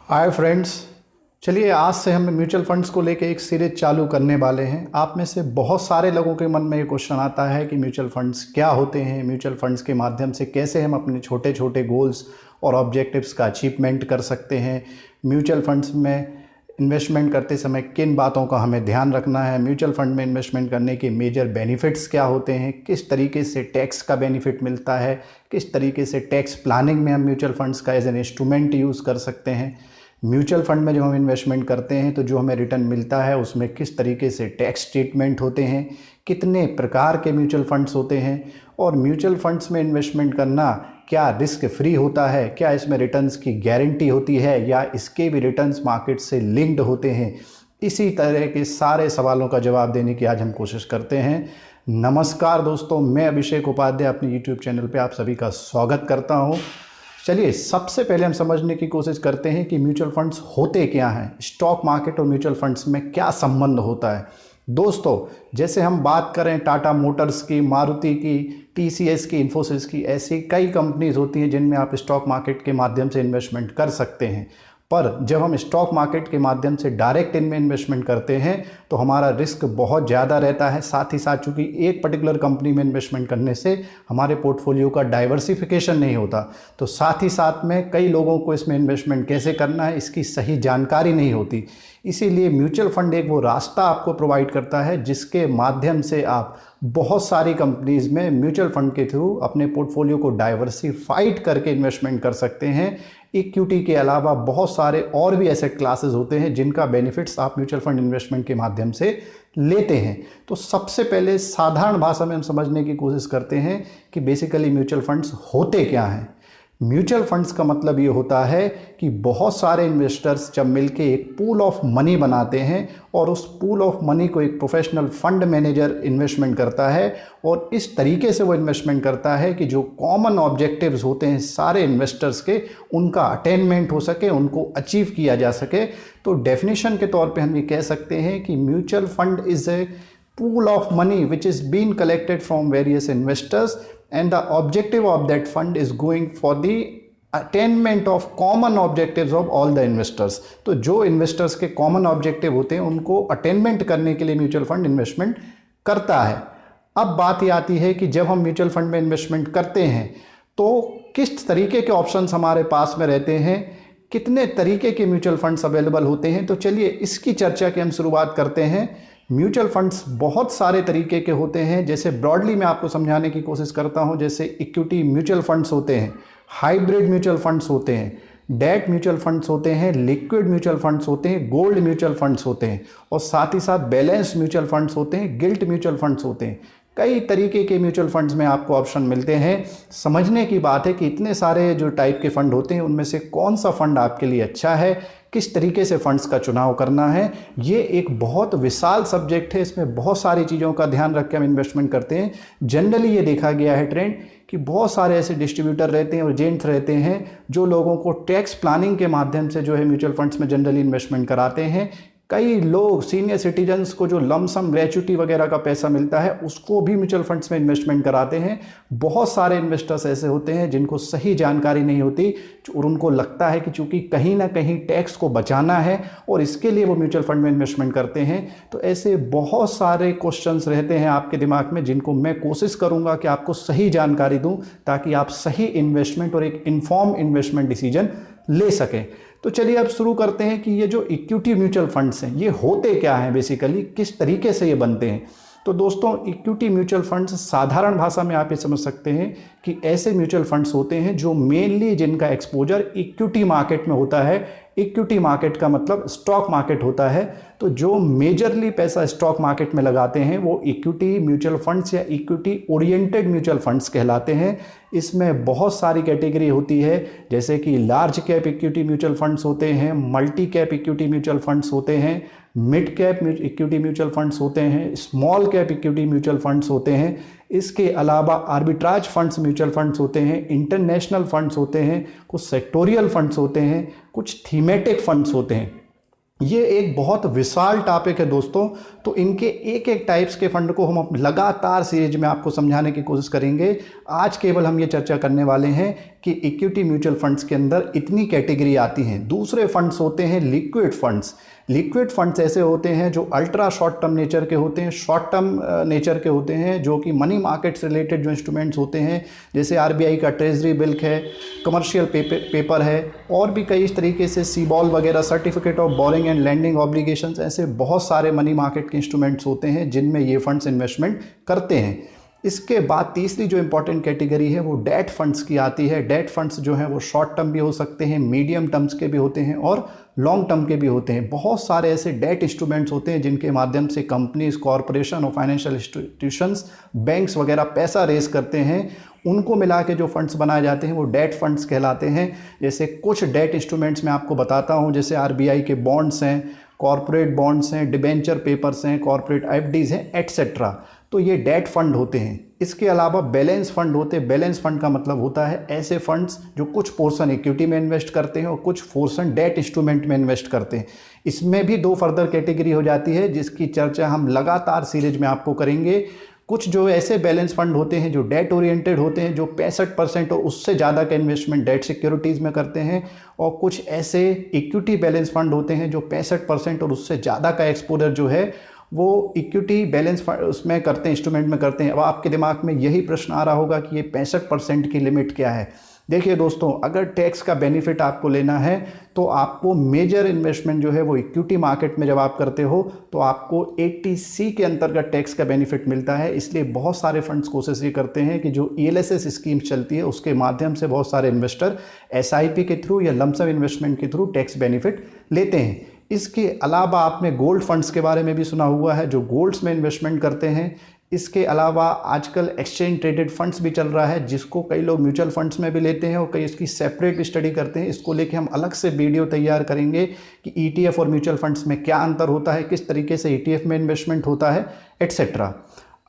Hi friends. चलिए आज से हम म्यूचुअल फंड्स को लेके एक सीरीज चालू करने वाले हैं। आप में से बहुत सारे लोगों के मन में ये क्वेश्चन आता है कि म्यूचुअल फंड्स क्या होते हैं, म्यूचुअल फंड्स के माध्यम से कैसे हम अपने छोटे छोटे गोल्स और ऑब्जेक्टिव्स का अचीवमेंट कर सकते हैं, म्यूचुअल फंड्स में इन्वेस्टमेंट करते समय किन बातों का हमें ध्यान रखना है, म्यूचुअल फंड में इन्वेस्टमेंट करने के मेजर बेनिफिट्स क्या होते हैं, किस तरीके से टैक्स का बेनिफिट मिलता है, किस तरीके से टैक्स प्लानिंग में हम म्यूचुअल फंड्स का एज एन इंस्ट्रूमेंट यूज़ कर सकते हैं, म्यूचुअल फंड में जब हम इन्वेस्टमेंट करते हैं तो जो हमें रिटर्न मिलता है उसमें किस तरीके से टैक्स ट्रीटमेंट होते हैं, कितने प्रकार के म्यूचुअल फंड्स होते हैं और म्यूचुअल फंड्स में इन्वेस्टमेंट करना क्या रिस्क फ्री होता है, क्या इसमें रिटर्न्स की गारंटी होती है या इसके भी रिटर्न्स मार्केट से लिंक्ड होते हैं। इसी तरह के सारे सवालों का जवाब देने की आज हम कोशिश करते हैं। नमस्कार दोस्तों, मैं अभिषेक उपाध्याय अपने यूट्यूब चैनल पे आप सभी का स्वागत करता हूँ। चलिए सबसे पहले हम समझने की कोशिश करते हैं कि म्यूचुअल फंड्स होते क्या हैं, स्टॉक मार्केट और म्यूचुअल फंड्स में क्या संबंध होता है। दोस्तों जैसे हम बात करें टाटा मोटर्स की, मारुति की, टीसीएस की, इन्फोसिस की, ऐसी कई कंपनीज होती हैं जिनमें आप स्टॉक मार्केट के माध्यम से इन्वेस्टमेंट कर सकते हैं। पर जब हम स्टॉक मार्केट के माध्यम से डायरेक्ट इनमें इन्वेस्टमेंट करते हैं तो हमारा रिस्क बहुत ज़्यादा रहता है। साथ ही साथ चूँकि एक पर्टिकुलर कंपनी में इन्वेस्टमेंट करने से हमारे पोर्टफोलियो का डाइवर्सिफिकेशन नहीं होता, तो साथ ही साथ में कई लोगों को इसमें इन्वेस्टमेंट कैसे करना है इसकी सही जानकारी नहीं होती। इसीलिए म्यूचुअल फंड एक वो रास्ता आपको प्रोवाइड करता है जिसके माध्यम से आप बहुत सारी कंपनीज़ में म्यूचुअल फंड के थ्रू अपने पोर्टफोलियो को डाइवर्सिफाइड करके इन्वेस्टमेंट कर सकते हैं। इक्विटी के अलावा बहुत सारे और भी एसेट क्लासेस होते हैं जिनका बेनिफिट्स आप म्यूचुअल फंड इन्वेस्टमेंट के माध्यम से लेते हैं। तो सबसे पहले साधारण भाषा में हम समझने की कोशिश करते हैं कि बेसिकली म्यूचुअल फंड्स होते क्या हैं। म्यूचुअल फंड्स का मतलब ये होता है कि बहुत सारे इन्वेस्टर्स जब मिलके एक पूल ऑफ मनी बनाते हैं और उस पूल ऑफ मनी को एक प्रोफेशनल फंड मैनेजर इन्वेस्टमेंट करता है और इस तरीके से वो इन्वेस्टमेंट करता है कि जो कॉमन ऑब्जेक्टिव्स होते हैं सारे इन्वेस्टर्स के, उनका अटेनमेंट हो सके, उनको अचीव किया जा सके। तो डेफिनेशन के तौर पे हम ये कह सकते हैं कि mutual fund is a pool of money which is being collected from various investors and the objective of that fund is going for the attainment of common objectives of all the investors। तो जो investors के common objective होते हैं उनको attainment करने के लिए mutual fund investment करता है। अब बात ये आती है कि जब हम म्यूचुअल फंड में इन्वेस्टमेंट करते हैं तो किस तरीके के ऑप्शंस हमारे पास में रहते हैं, कितने तरीके के म्यूचुअल फंड्स अवेलेबल होते हैं। तो चलिए इसकी चर्चा की हम शुरुआत करते हैं। म्यूचुअल फंड्स बहुत सारे तरीके के होते हैं, जैसे ब्रॉडली मैं आपको समझाने की कोशिश करता हूं। जैसे इक्विटी म्यूचुअल फंड्स होते हैं, हाइब्रिड म्यूचुअल फंड्स होते हैं, डेट म्यूचुअल फंड्स होते हैं, लिक्विड म्यूचुअल फंड्स होते हैं, गोल्ड म्यूचुअल फंड्स होते हैं और साथ ही साथ बैलेंस म्यूचुअल फंड्स होते हैं, गिल्ट म्यूचुअल फंड्स होते हैं। कई तरीके के म्यूचुअल फंड्स में आपको ऑप्शन मिलते हैं। समझने की बात है कि इतने सारे जो टाइप के फंड होते हैं उनमें से कौन सा फंड आपके लिए अच्छा है, किस तरीके से फंड्स का चुनाव करना है। ये एक बहुत विशाल सब्जेक्ट है, इसमें बहुत सारी चीज़ों का ध्यान रख के हम इन्वेस्टमेंट करते हैं। जनरली ये देखा गया है ट्रेंड कि बहुत सारे ऐसे डिस्ट्रीब्यूटर रहते हैं और एजेंट्स रहते हैं जो लोगों को टैक्स प्लानिंग के माध्यम से जो है म्यूचुअल फंड्स में जनरली इन्वेस्टमेंट कराते हैं। कई लोग सीनियर सिटीजन्स को जो लमसम ग्रेच्युटी वगैरह का पैसा मिलता है उसको भी म्यूचुअल फंड्स में इन्वेस्टमेंट कराते हैं। बहुत सारे इन्वेस्टर्स ऐसे होते हैं जिनको सही जानकारी नहीं होती और उनको लगता है कि चूंकि कहीं ना कहीं टैक्स को बचाना है और इसके लिए वो म्यूचुअल फंड में इन्वेस्टमेंट करते हैं। तो ऐसे बहुत सारे क्वेश्चंस रहते हैं आपके दिमाग में जिनको मैं कोशिश करूंगा कि आपको सही जानकारी दूं ताकि आप सही इन्वेस्टमेंट और एक इन्फॉर्म इन्वेस्टमेंट डिसीजन ले सकें। तो चलिए अब शुरू करते हैं कि ये जो इक्विटी म्यूचुअल फंड्स हैं ये होते क्या हैं, बेसिकली किस तरीके से ये बनते हैं। तो दोस्तों इक्विटी म्यूचुअल फंड्स साधारण भाषा में आप ये समझ सकते हैं कि ऐसे म्यूचुअल फंड्स होते हैं जो मेनली जिनका एक्सपोजर इक्विटी मार्केट में होता है। इक्विटी मार्केट का मतलब स्टॉक मार्केट होता है। तो जो मेजरली पैसा स्टॉक मार्केट में लगाते हैं वो इक्विटी म्यूचुअल फंड्स या इक्विटी ओरिएंटेड म्यूचुअल फंड्स कहलाते हैं। इसमें बहुत सारी कैटेगरी होती है, जैसे कि large cap equity mutual funds होते हैं, multi cap equity mutual funds होते हैं, mid cap equity mutual funds होते हैं, small cap equity mutual funds होते हैं। इसके अलावा आर्बिट्राज फंड्स म्यूचुअल फंड्स होते हैं, इंटरनेशनल फंड्स होते हैं, कुछ सेक्टोरियल फंड्स होते हैं, कुछ थीमेटिक फंड्स होते हैं। ये एक बहुत विशाल टॉपिक है दोस्तों। तो इनके एक एक टाइप्स के फंड को हम लगातार सीरीज में आपको समझाने की कोशिश करेंगे। आज केवल हम ये चर्चा करने वाले हैं कि इक्विटी म्यूचुअल फंड्स के अंदर इतनी कैटेगरी आती हैं। दूसरे फंड्स होते हैं लिक्विड फंड्स। लिक्विड फंड्स ऐसे होते हैं जो अल्ट्रा शॉर्ट टर्म नेचर के होते हैं, शॉर्ट टर्म नेचर के होते हैं, जो कि मनी मार्केट से रिलेटेड जो इंस्ट्रूमेंट्स होते हैं, जैसे आरबीआई का ट्रेजरी बिल है, कमर्शियल पेपर है, और भी कई इस तरीके से सीबॉल वगैरह, certificate of borrowing and lending obligations, ऐसे बहुत सारे मनी मार्केट के इंस्ट्रूमेंट्स होते हैं जिनमें ये फंड्स इन्वेस्टमेंट करते हैं। इसके बाद तीसरी जो इंपॉर्टेंट कैटेगरी है वो डेट फंड्स की आती है। डेट फंड्स जो हैं वो शॉर्ट टर्म भी हो सकते हैं, मीडियम टर्म्स के भी होते हैं और लॉन्ग टर्म के भी होते हैं। बहुत सारे ऐसे डेट इंस्ट्रूमेंट्स होते हैं जिनके माध्यम से कंपनीज, कॉरपोरेशन और फाइनेंशियल इंस्टीट्यूशंस, बैंक्स वगैरह पैसा रेज करते हैं। उनको मिला के जो फंड्स बनाए जाते हैं वो डेट फंड्स कहलाते हैं। जैसे कुछ डेट इंस्ट्रूमेंट्स मैं आपको बताता हूँ, जैसे आरबीआई के बॉन्ड्स हैं, कॉरपोरेट बॉन्ड्स हैं, डिबेंचर पेपर्स हैं, कॉरपोरेट एफडीज हैं, एटसेट्रा। तो ये डेट फंड होते हैं। इसके अलावा बैलेंस फंड होते हैं। बैलेंस फंड का मतलब होता है ऐसे फंड्स जो कुछ पोर्शन इक्विटी में इन्वेस्ट करते हैं और कुछ पोर्शन डेट इंस्ट्रूमेंट में इन्वेस्ट करते हैं। इसमें भी दो फर्दर कैटेगरी हो जाती है जिसकी चर्चा हम लगातार सीरीज में आपको करेंगे। कुछ जो ऐसे बैलेंस फंड होते हैं जो डेट ओरिएंटेड होते हैं, जो 65% और उससे ज़्यादा का इन्वेस्टमेंट डेट सिक्योरिटीज़ में करते हैं, और कुछ ऐसे इक्विटी बैलेंस फंड होते हैं जो 65% और उससे ज़्यादा का एक्सपोजर जो है वो इक्विटी बैलेंस उसमें करते हैं, इंस्ट्रूमेंट में करते हैं। अब आपके दिमाग में यही प्रश्न आ रहा होगा कि ये 65% की लिमिट क्या है। देखिए दोस्तों, अगर टैक्स का बेनिफिट आपको लेना है तो आपको मेजर इन्वेस्टमेंट जो है वो इक्विटी मार्केट में जब आप करते हो तो आपको 80C के अंतर्गत टैक्स का बेनिफिट मिलता है। इसलिए बहुत सारे फंड्स कोशिश ये करते हैं कि जो ELSS स्कीम चलती है उसके माध्यम से बहुत सारे इन्वेस्टर SIP के थ्रू या लमसम इन्वेस्टमेंट के थ्रू टैक्स बेनिफिट लेते हैं। इसके अलावा आपने गोल्ड फंड्स के बारे में भी सुना हुआ है, जो गोल्ड्स में इन्वेस्टमेंट करते हैं। इसके अलावा आजकल एक्सचेंज ट्रेडेड फंड्स भी चल रहा है, जिसको कई लोग म्यूचुअल फंड्स में भी लेते हैं और कई इसकी सेपरेट स्टडी करते हैं। इसको लेके हम अलग से वीडियो तैयार करेंगे कि ETF और म्यूचुअल फंड्स में क्या अंतर होता है, किस तरीके से ETF में इन्वेस्टमेंट होता है, एट्सेट्रा।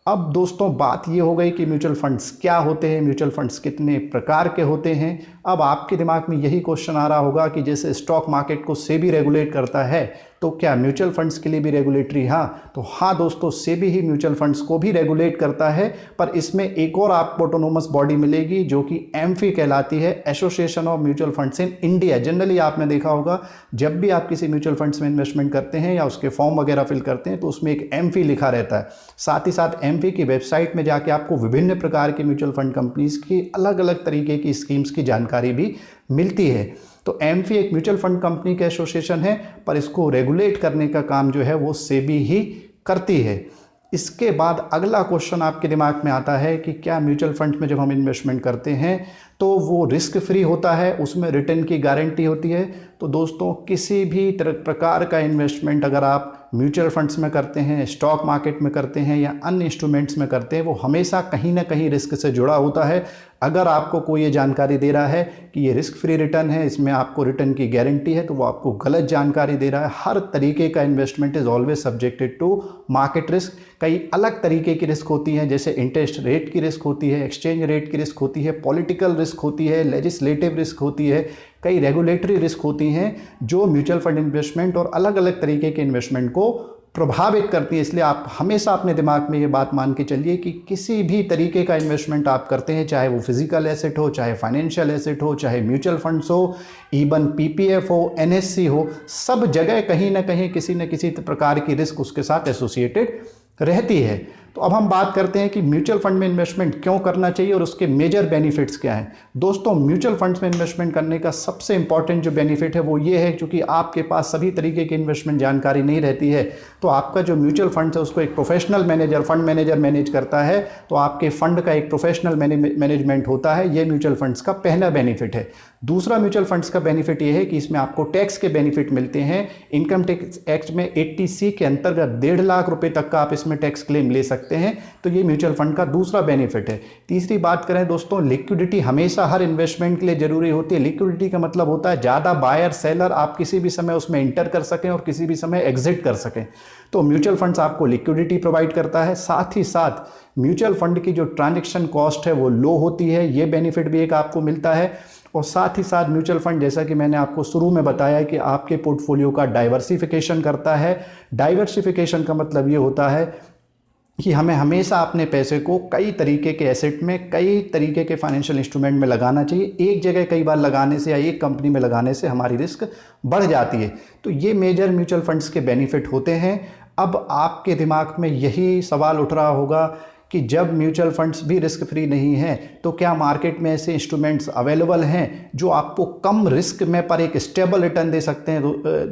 अब दोस्तों बात ये हो गई कि म्यूचुअल फंड्स क्या होते हैं, म्यूचुअल फंड्स कितने प्रकार के होते हैं। अब आपके दिमाग में यही क्वेश्चन आ रहा होगा कि जैसे स्टॉक मार्केट को सेबी रेगुलेट करता है तो क्या म्यूचुअल फंड्स के लिए भी रेगुलेटरी? हाँ, तो हाँ दोस्तों, सेबी ही म्यूचुअल फंड्स को भी रेगुलेट करता है, पर इसमें एक और आपको ऑटोनोमस बॉडी मिलेगी जो कि एमफी कहलाती है, association of mutual funds in India. Generally आपने देखा होगा जब भी आप किसी म्यूचुअल फंड्स में इन्वेस्टमेंट करते हैं या उसके फॉर्म वगैरह फिल करते हैं तो उसमें एक एमफी लिखा रहता है। साथ ही साथ एमफी की वेबसाइट में जाके आपको विभिन्न प्रकार की म्यूचुअल फंड कंपनीज की अलग अलग तरीके की स्कीम्स की जानकारी भी मिलती है। तो एमफी एक म्यूचुअल फंड कंपनी का एसोसिएशन है, पर इसको रेगुलेट करने का काम जो है वो सेबी ही करती है। इसके बाद अगला क्वेश्चन आपके दिमाग में आता है कि क्या म्यूचुअल फंड में जब हम इन्वेस्टमेंट करते हैं तो वो रिस्क फ्री होता है, उसमें रिटर्न की गारंटी होती है? तो दोस्तों, किसी भी प्रकार का इन्वेस्टमेंट अगर आप म्यूचुअल फंड्स में करते हैं, स्टॉक मार्केट में करते हैं या अन्य इंस्ट्रूमेंट्स में करते हैं, वो हमेशा कहीं ना कहीं रिस्क से जुड़ा होता है। अगर आपको कोई ये जानकारी दे रहा है कि ये रिस्क फ्री रिटर्न है, इसमें आपको रिटर्न की गारंटी है, तो वो आपको गलत जानकारी दे रहा है। हर तरीके का investment is always subjected to market risk. कई अलग तरीके की रिस्क होती हैं, जैसे इंटरेस्ट रेट की रिस्क होती है, एक्सचेंज रेट की रिस्क होती है, पॉलिटिकल रिस्क होती है, लेजिस्लेटिव रिस्क होती है, कई रेगुलेटरी रिस्क होती हैं जो म्यूचुअल फंड इन्वेस्टमेंट और अलग अलग तरीके के इन्वेस्टमेंट को प्रभावित करती है। इसलिए आप हमेशा अपने दिमाग में ये बात मान के चलिए कि किसी भी तरीके का इन्वेस्टमेंट आप करते हैं, चाहे वो फिजिकल एसेट हो, चाहे फाइनेंशियल एसेट हो, चाहे म्यूचुअल फंड्स हो, इवन PPF हो, NSC हो, सब जगह कहीं ना कहीं किसी न किसी प्रकार की रिस्क उसके साथ एसोसिएटेड रहती है। तो अब हम बात करते हैं कि म्यूचुअल फंड में इन्वेस्टमेंट क्यों करना चाहिए और उसके मेजर बेनिफिट्स क्या हैं। दोस्तों, म्यूचुअल फंड्स में इन्वेस्टमेंट करने का सबसे इंपॉर्टेंट जो बेनिफिट है वो ये है, क्योंकि आपके पास सभी तरीके की इन्वेस्टमेंट जानकारी नहीं रहती है, तो आपका जो म्यूचुअल फंड है उसको एक professional manager, fund manager manage करता है, तो आपके फंड का एक प्रोफेशनल मैनेजमेंट होता है। ये म्यूचुअल फंड्स का पहला बेनिफिट है। दूसरा म्यूचुअल फंड्स का बेनिफिट ये है कि इसमें आपको टैक्स के बेनिफिट मिलते हैं। इनकम टैक्स एक्ट में 80C के अंतर्गत 1.5 लाख रुपए तक का आप इसमें टैक्स क्लेम ले सकते हैं। तो ये म्यूचुअल फंड का दूसरा बेनिफिट है। तीसरी बात करें दोस्तों, लिक्विडिटी हमेशा हर इन्वेस्टमेंट के लिए जरूरी होती है। लिक्विडिटी का मतलब होता है ज़्यादा बायर सेलर आप किसी भी समय उसमें इंटर कर सकें और किसी भी समय एग्जिट कर सकें। तो म्यूचुअल फंड्स आपको लिक्विडिटी प्रोवाइड करता है। साथ ही साथ म्यूचुअल फंड की जो ट्रांजेक्शन कॉस्ट है वो लो होती है, ये बेनिफिट भी एक आपको मिलता है। और साथ ही साथ म्यूचुअल फंड, जैसा कि मैंने आपको शुरू में बताया, कि आपके पोर्टफोलियो का डाइवर्सिफिकेशन करता है। डाइवर्सिफिकेशन का मतलब ये होता है कि हमें हमेशा अपने पैसे को कई तरीके के एसेट में, कई तरीके के फाइनेंशियल इंस्ट्रूमेंट में लगाना चाहिए। एक जगह कई बार लगाने से या एक कंपनी में लगाने से हमारी रिस्क बढ़ जाती है। तो ये मेजर म्यूचुअल फंड्स के बेनिफिट होते हैं। अब आपके दिमाग में यही सवाल उठ रहा होगा कि जब म्यूचुअल फंड्स भी रिस्क फ्री नहीं हैं तो क्या मार्केट में ऐसे इंस्ट्रूमेंट्स अवेलेबल हैं जो आपको कम रिस्क में पर एक स्टेबल रिटर्न दे सकते हैं।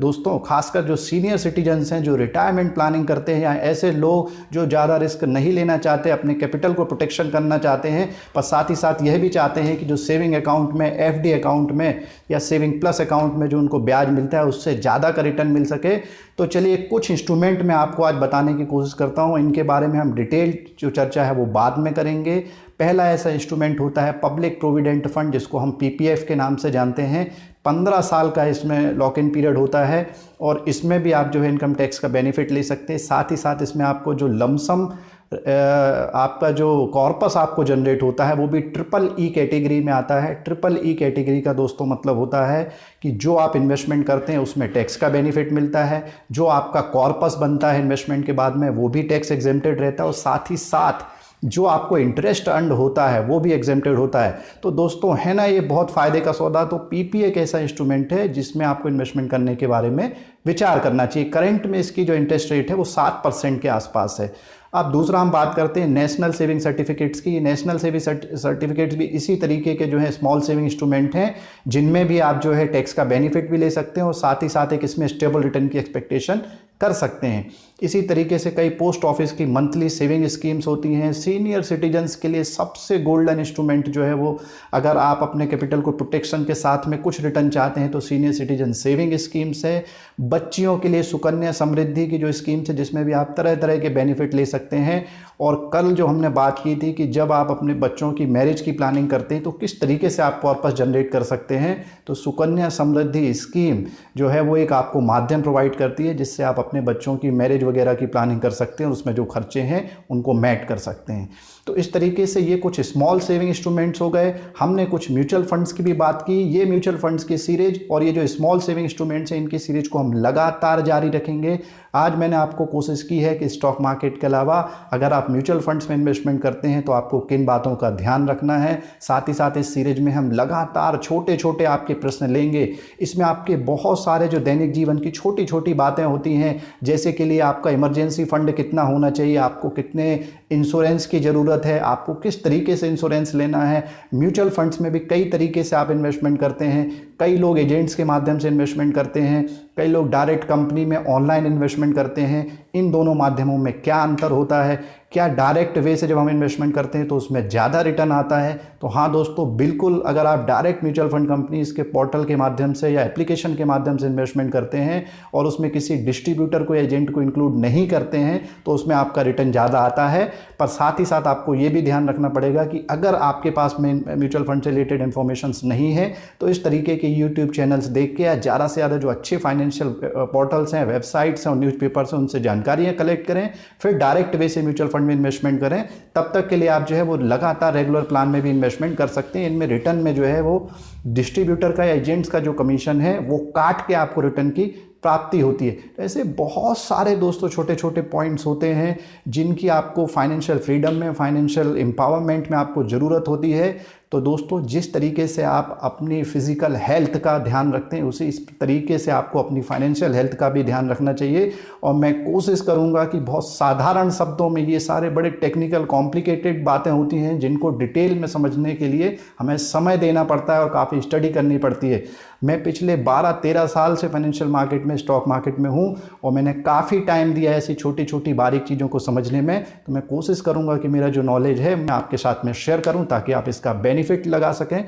दोस्तों, खासकर जो सीनियर सिटीजन्स हैं, जो रिटायरमेंट प्लानिंग करते हैं, या ऐसे लोग जो ज़्यादा रिस्क नहीं लेना चाहते, अपने कैपिटल को प्रोटेक्शन करना चाहते हैं, पर साथ ही साथ यह भी चाहते हैं कि जो सेविंग अकाउंट में, एफडी अकाउंट में या सेविंग प्लस अकाउंट में जो उनको ब्याज मिलता है उससे ज़्यादा का रिटर्न मिल सके। तो चलिए कुछ इंस्ट्रूमेंट मैं आपको आज बताने की कोशिश करता हूँ। इनके बारे में हम डिटेल जो चर्चा है वो बाद में करेंगे। पहला ऐसा इंस्ट्रूमेंट होता है पब्लिक प्रोविडेंट फंड, जिसको हम पीपीएफ के नाम से जानते हैं। 15 साल का इसमें लॉक इन पीरियड होता है और इसमें भी आप जो है इनकम टैक्स का बेनिफिट ले सकते हैं। साथ ही साथ इसमें आपको जो लमसम आपका जो कॉर्पस आपको जनरेट होता है वो भी ट्रिपल ई कैटेगरी में आता है। ट्रिपल ई कैटेगरी का दोस्तों मतलब होता है कि जो आप इन्वेस्टमेंट करते हैं उसमें टैक्स का बेनिफिट मिलता है, जो आपका कॉर्पस बनता है इन्वेस्टमेंट के बाद में वो भी टैक्स एग्जेम्प्टेड रहता है, और साथ ही साथ जो आपको इंटरेस्ट अर्न होता है वो भी एग्जेम्प्टेड होता है। तो दोस्तों है ना, ये बहुत फ़ायदे का सौदा। तो पीपीए एक ऐसा इंस्ट्रूमेंट है जिसमें आपको इन्वेस्टमेंट करने के बारे में विचार करना चाहिए। करंट में इसकी जो इंटरेस्ट रेट है वो 7% के आसपास है। अब दूसरा हम बात करते हैं नेशनल सेविंग सर्टिफिकेट्स की। नेशनल सेविंग सर्टिफिकेट्स भी इसी तरीके के जो है स्मॉल सेविंग इंस्ट्रूमेंट हैं जिनमें भी आप जो है टैक्स का बेनिफिट भी ले सकते हैं और साथ ही साथ एक इसमें स्टेबल रिटर्न की एक्सपेक्टेशन कर सकते हैं। इसी तरीके से कई पोस्ट ऑफिस की मंथली सेविंग स्कीम्स होती हैं। सीनियर सिटीजन्स के लिए सबसे गोल्डन इंस्ट्रूमेंट जो है वो, अगर आप अपने कैपिटल को प्रोटेक्शन के साथ में कुछ रिटर्न चाहते हैं तो सीनियर सिटीजन सेविंग स्कीम्स है। बच्चियों के लिए सुकन्या समृद्धि की जो स्कीम्स है जिसमें भी आप तरह तरह के बेनिफिट ले सकते हैं। और कल जो हमने बात की थी कि जब आप अपने बच्चों की मैरिज की प्लानिंग करते हैं तो किस तरीके से आप कॉर्पस जनरेट कर सकते हैं, तो सुकन्या समृद्धि स्कीम जो है वो एक आपको माध्यम प्रोवाइड करती है जिससे आप अपने बच्चों की मैरिज वगैरह की प्लानिंग कर सकते हैं और उसमें जो खर्चे हैं उनको मैट कर सकते हैं। तो इस तरीके से ये कुछ स्मॉल सेविंग इंस्ट्रूमेंट्स हो गए। हमने कुछ म्यूचुअल फंड्स की भी बात की। ये म्यूचुअल फंड्स की सीरीज और ये जो स्मॉल सेविंग इंस्ट्रूमेंट्स हैं इनकी सीरीज को हम लगातार जारी रखेंगे। आज मैंने आपको कोशिश की है कि स्टॉक मार्केट के अलावा अगर आप म्यूचुअल फंड्स में इन्वेस्टमेंट करते हैं तो आपको किन बातों का ध्यान रखना है। साथ ही साथ इस सीरीज में हम लगातार छोटे छोटे आपके प्रश्न लेंगे। इसमें आपके बहुत सारे जो दैनिक जीवन की छोटी छोटी बातें होती हैं, जैसे कि लिए आपका इमरजेंसी फंड कितना होना चाहिए, आपको कितने इंश्योरेंस की ज़रूरत है, आपको किस तरीके से इंश्योरेंस लेना है। म्यूचुअल फंड्स में भी कई तरीके से आप इन्वेस्टमेंट करते हैं। कई लोग एजेंट्स के माध्यम से इन्वेस्टमेंट करते हैं, कई लोग डायरेक्ट कंपनी में ऑनलाइन इन्वेस्टमेंट करते हैं। इन दोनों माध्यमों में क्या अंतर होता है, क्या डायरेक्ट वे से जब हम इन्वेस्टमेंट करते हैं तो उसमें ज़्यादा रिटर्न आता है। तो हाँ दोस्तों, बिल्कुल अगर आप डायरेक्ट म्यूचुअल फंड कंपनीज के पोर्टल के माध्यम से या एप्लीकेशन के माध्यम से इन्वेस्टमेंट करते हैं और उसमें किसी डिस्ट्रीब्यूटर को या एजेंट को इंक्लूड नहीं करते हैं तो उसमें आपका रिटर्न ज़्यादा आता है। पर साथ ही साथ आपको ये भी ध्यान रखना पड़ेगा कि अगर आपके पास में म्यूचुअल फंड से रिलेटेड इन्फॉर्मेशन नहीं है तो इस तरीके के यूट्यूब चैनल्स देख के या ज़्यादा से ज़्यादा जो अच्छे फाइनेंशियल पोर्टल्स हैं, वेबसाइट्स हैं और न्यूज़पेपर्स हैं उनसे जानकारियाँ कलेक्ट करें, फिर डायरेक्ट वे से म्यूचुअल फंड में इन्वेस्टमेंट करें। तब तक के लिए आप जो है वो लगातार रेगुलर प्लान में भी इन्वेस्टमेंट कर सकते हैं। इनमें रिटर्न में जो है वो डिस्ट्रीब्यूटर का या एजेंट्स का जो कमीशन है वो काट के आपको रिटर्न की प्राप्ति होती है। तो ऐसे बहुत सारे दोस्तों छोटे छोटे पॉइंट्स होते हैं जिनकी आपको फाइनेंशियल फ्रीडम में, फाइनेंशियल एम्पावरमेंट में आपको ज़रूरत होती है। तो दोस्तों, जिस तरीके से आप अपनी फिजिकल हेल्थ का ध्यान रखते हैं उसी इस तरीके से आपको अपनी फाइनेंशियल हेल्थ का भी ध्यान रखना चाहिए। और मैं कोशिश करूंगा कि बहुत साधारण शब्दों में, ये सारे बड़े टेक्निकल कॉम्प्लिकेटेड बातें होती हैं जिनको डिटेल में समझने के लिए हमें समय देना पड़ता है और काफ़ी स्टडी करनी पड़ती है। मैं पिछले 12-13 साल से फाइनेंशियल मार्केट में, स्टॉक मार्केट में हूँ और मैंने काफ़ी टाइम दिया है ऐसी छोटी छोटी बारीक चीज़ों को समझने में। तो मैं कोशिश करूँगा कि मेरा जो नॉलेज है मैं आपके साथ में शेयर करूँ ताकि आप इसका बेनिफिट लगा सकें।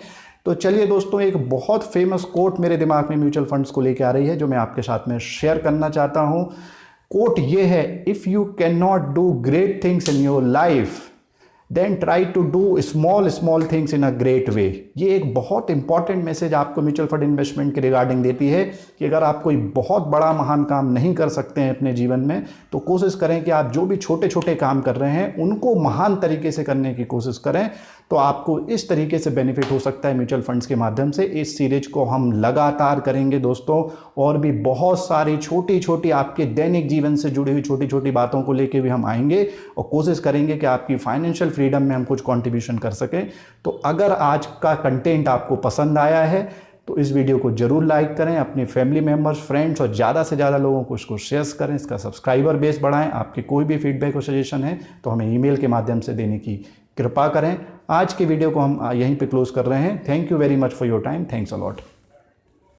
तो चलिए दोस्तों, एक बहुत फेमस कोट मेरे दिमाग में म्यूचुअल फंड्स को लेकर आ रही है जो मैं आपके साथ में शेयर करना चाहता हूँ। कोट ये है, if you can not do great things in your life then try to do small things in a great way. ये एक बहुत इंपॉर्टेंट मैसेज आपको म्यूचुअल फंड इन्वेस्टमेंट के रिगार्डिंग देती है कि अगर आप कोई बहुत बड़ा महान काम नहीं कर सकते हैं अपने जीवन में तो कोशिश करें कि आप जो भी छोटे छोटे काम कर रहे हैं उनको महान तरीके से करने की कोशिश करें। तो आपको इस तरीके से बेनिफिट हो सकता है म्यूचुअल फंड्स के माध्यम से। इस सीरीज को हम लगातार करेंगे दोस्तों, और भी बहुत सारी छोटी छोटी आपके दैनिक जीवन से जुड़ी हुई छोटी छोटी बातों को लेके भी हम आएंगे और कोशिश करेंगे कि आपकी फाइनेंशियल फ्रीडम में हम कुछ कंट्रीब्यूशन कर सकें। तो अगर आज का कंटेंट आपको पसंद आया है तो इस वीडियो को जरूर लाइक करें, अपने फैमिली मेंबर्स, फ्रेंड्स और ज़्यादा से ज़्यादा लोगों को इसको शेयर करें, इसका सब्सक्राइबर बेस बढ़ाएं। आपके कोई भी फीडबैक और सजेशन है तो हमें ईमेल के माध्यम से देने की कृपा करें। आज के वीडियो को हम यहीं पे क्लोज कर रहे हैं। Thank you very much for your time. Thanks a lot.